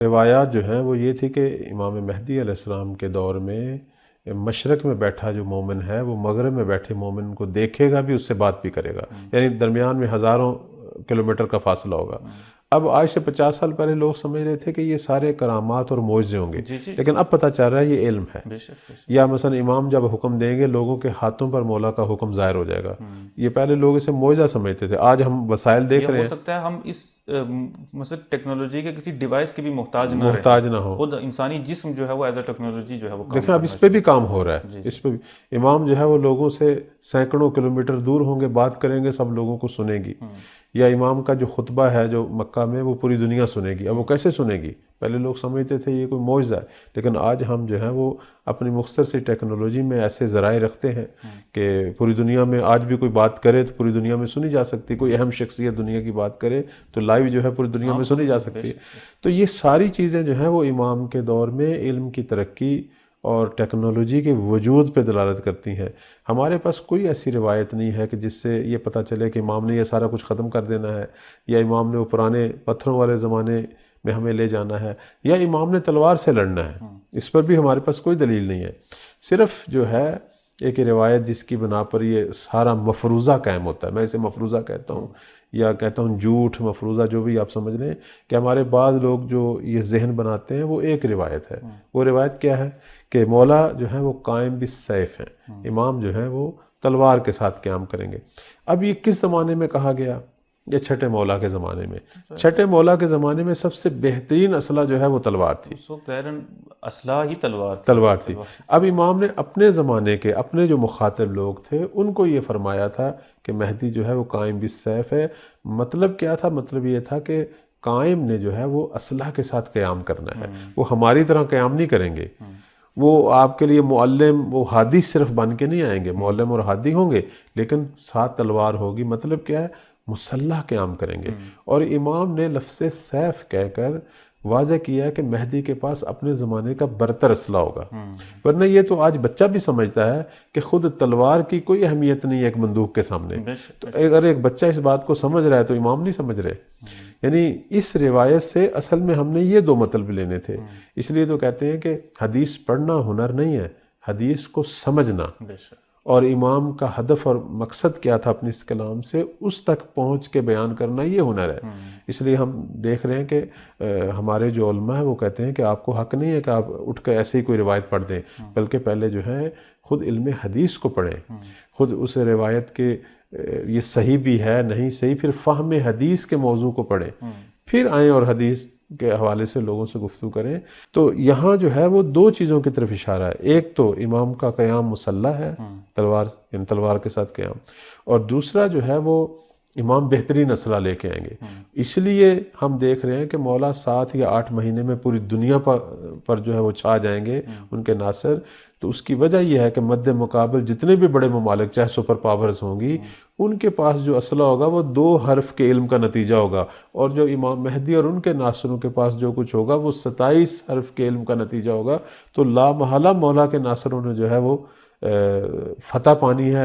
روایات جو ہیں وہ یہ تھی کہ امام مہدی علیہ السلام کے دور میں مشرق میں بیٹھا جو مومن ہے وہ مغرب میں بیٹھے مومن کو دیکھے گا بھی، اس سے بات بھی کرے گا، یعنی درمیان میں ہزاروں کلومیٹر کا فاصلہ ہوگا۔ اب آج سے 50 سال پہلے لوگ سمجھ رہے تھے کہ یہ سارے کرامات اور معجزے ہوں گے، لیکن اب پتہ چل رہا ہے یہ علم ہے۔ یا مثلا امام جب حکم دیں گے لوگوں کے ہاتھوں پر مولا کا حکم ظاہر ہو جائے گا۔ یہ پہلے لوگ اسے معجزہ سمجھتے تھے، آج ہم وسائل دیکھ رہے ہیں۔ ہو سکتا ہے ہم اس مثلا ٹیکنالوجی کے کسی ڈیوائس کے بھی محتاج نہ ہو، خود انسانی جسم جو ہے وہ ایز اے ٹیکنالوجی جو ہے وہ دیکھیں اب اس پہ بھی کام ہو رہا ہے۔ اس پہ بھی امام جو ہے وہ لوگوں سے سینکڑوں کلومیٹر دور ہوں گے، بات کریں گے، سب لوگوں کو سنے گی۔ یا امام کا جو خطبہ ہے جو مکہ میں وہ پوری دنیا سنے گی۔ اب وہ کیسے سنے گی؟ پہلے لوگ سمجھتے تھے یہ کوئی معجزہ ہے، لیکن آج ہم جو ہے وہ اپنی مختصر سی ٹیکنالوجی میں ایسے ذرائع رکھتے ہیں کہ پوری دنیا میں آج بھی کوئی بات کرے تو پوری دنیا میں سنی جا سکتی، کوئی اہم شخصیت دنیا کی بات کرے تو لائیو جو ہے پوری دنیا میں سنی جا سکتی ہے۔ تو یہ ساری چیزیں جو ہیں وہ امام کے دور میں علم کی ترقی اور ٹیکنالوجی کے وجود پہ دلالت کرتی ہیں۔ ہمارے پاس کوئی ایسی روایت نہیں ہے کہ جس سے یہ پتہ چلے کہ امام نے یہ سارا کچھ ختم کر دینا ہے، یا امام نے وہ پرانے پتھروں والے زمانے میں ہمیں لے جانا ہے، یا امام نے تلوار سے لڑنا ہے۔ اس پر بھی ہمارے پاس کوئی دلیل نہیں ہے۔ صرف جو ہے ایک روایت جس کی بنا پر یہ سارا مفروضہ قائم ہوتا ہے، میں اسے مفروضہ کہتا ہوں، یا کہتا ہوں جھوٹ، مفروضہ، جو بھی آپ سمجھ لیں، کہ ہمارے بعض لوگ جو یہ ذہن بناتے ہیں وہ ایک روایت ہے۔ وہ روایت کیا ہے کہ مولا جو ہے وہ قائم بالسیف ہیں، امام جو ہے وہ تلوار کے ساتھ قیام کریں گے۔ اب یہ کس زمانے میں کہا گیا؟ یہ چھٹے مولا کے زمانے میں۔ چھٹے مولا کے زمانے میں سب سے بہترین اسلحہ جو ہے وہ تلوار تھی۔ اس وقت اسلحہ ہی تلوار تھی۔ اب امام نے اپنے زمانے کے اپنے جو مخاطب لوگ تھے ان کو یہ فرمایا تھا کہ مہدی جو ہے وہ قائم بالسیف ہے۔ مطلب کیا تھا؟ مطلب یہ تھا کہ قائم نے جو ہے وہ اسلحہ کے ساتھ قیام کرنا ہے، وہ ہماری طرح قیام نہیں کریں گے۔ وہ آپ کے لیے معلم، وہ ہادی صرف بن کے نہیں آئیں گے، معلم اور ہادی ہوں گے، لیکن ساتھ تلوار ہوگی۔ مطلب کیا ہے؟ مسلح قیام کریں گے۔ اور امام نے لفظ سیف کہہ کر واضح کیا ہے کہ مہدی کے پاس اپنے زمانے کا برتر اسلحہ ہوگا۔ ورنہ یہ تو آج بچہ بھی سمجھتا ہے کہ خود تلوار کی کوئی اہمیت نہیں ہے ایک بندوق کے سامنے۔ تو اگر ایک بچہ اس بات کو سمجھ رہا ہے تو امام نہیں سمجھ رہے۔ یعنی اس روایت سے اصل میں ہم نے یہ دو مطلب لینے تھے۔ اس لیے تو کہتے ہیں کہ حدیث پڑھنا ہنر نہیں ہے، حدیث کو سمجھنا۔ اور امام کا ہدف اور مقصد کیا تھا اپنی اس کلام سے، اس تک پہنچ کے بیان کرنا، یہ ہنر ہے۔ اس لیے ہم دیکھ رہے ہیں کہ ہمارے جو علماء ہیں وہ کہتے ہیں کہ آپ کو حق نہیں ہے کہ آپ اٹھ کر ایسے ہی کوئی روایت پڑھ دیں، بلکہ پہلے جو ہے خود علم حدیث کو پڑھیں، خود اس روایت کے یہ صحیح بھی ہے نہیں صحیح، پھر فہم حدیث کے موضوع کو پڑھیں، پھر آئیں اور حدیث کے حوالے سے لوگوں سے گفتگو کریں۔ تو یہاں جو ہے وہ دو چیزوں کی طرف اشارہ ہے، ایک تو امام کا قیام مسلح ہے، تلوار، یعنی تلوار کے ساتھ قیام، اور دوسرا جو ہے وہ امام بہترین اسلحہ لے کے آئیں گے۔ اس لیے ہم دیکھ رہے ہیں کہ مولا 7 یا 8 مہینے میں پوری دنیا پر جو ہے وہ چھا جائیں گے ان کے ناصر۔ تو اس کی وجہ یہ ہے کہ مد مقابل جتنے بھی بڑے ممالک چاہے سپر پاورز ہوں گی، ان کے پاس جو اسلحہ ہوگا وہ 2 حرف کے علم کا نتیجہ ہوگا، اور جو امام مہدی اور ان کے ناصروں کے پاس جو کچھ ہوگا وہ 27 حرف کے علم کا نتیجہ ہوگا۔ تو لا محالہ مولا کے ناصروں نے جو ہے وہ فتح پانی ہے۔